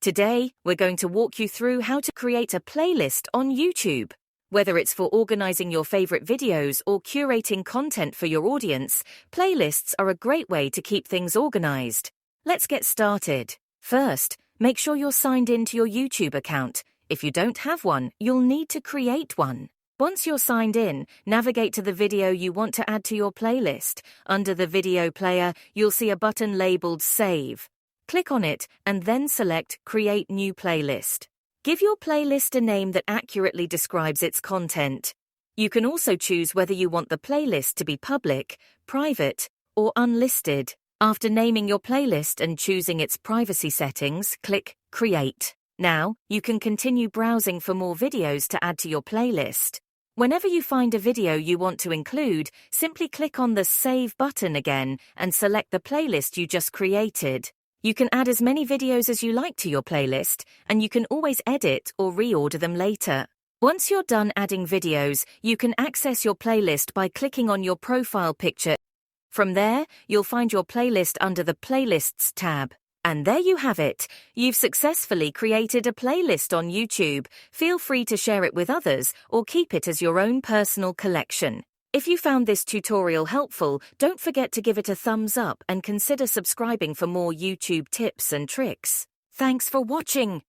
Today, we're going to walk you through how to create a playlist on YouTube. Whether it's for organizing your favorite videos or curating content for your audience, playlists are a great way to keep things organized. Let's get started. First, make sure you're signed in to your YouTube account. If you don't have one, you'll need to create one. Once you're signed in, navigate to the video you want to add to your playlist. Under the video player, you'll see a button labeled Save. Click on it and then select Create New Playlist. Give your playlist a name that accurately describes its content. You can also choose whether you want the playlist to be public, private, or unlisted. After naming your playlist and choosing its privacy settings, click Create. Now, you can continue browsing for more videos to add to your playlist. Whenever you find a video you want to include, simply click on the Save button again and select the playlist you just created. You can add as many videos as you like to your playlist, and you can always edit or reorder them later. Once you're done adding videos, you can access your playlist by clicking on your profile picture. From there, you'll find your playlist under the Playlists tab. And there you have it. You've successfully created a playlist on YouTube. Feel free to share it with others or keep it as your own personal collection. If you found this tutorial helpful, don't forget to give it a thumbs up and consider subscribing for more YouTube tips and tricks. Thanks for watching.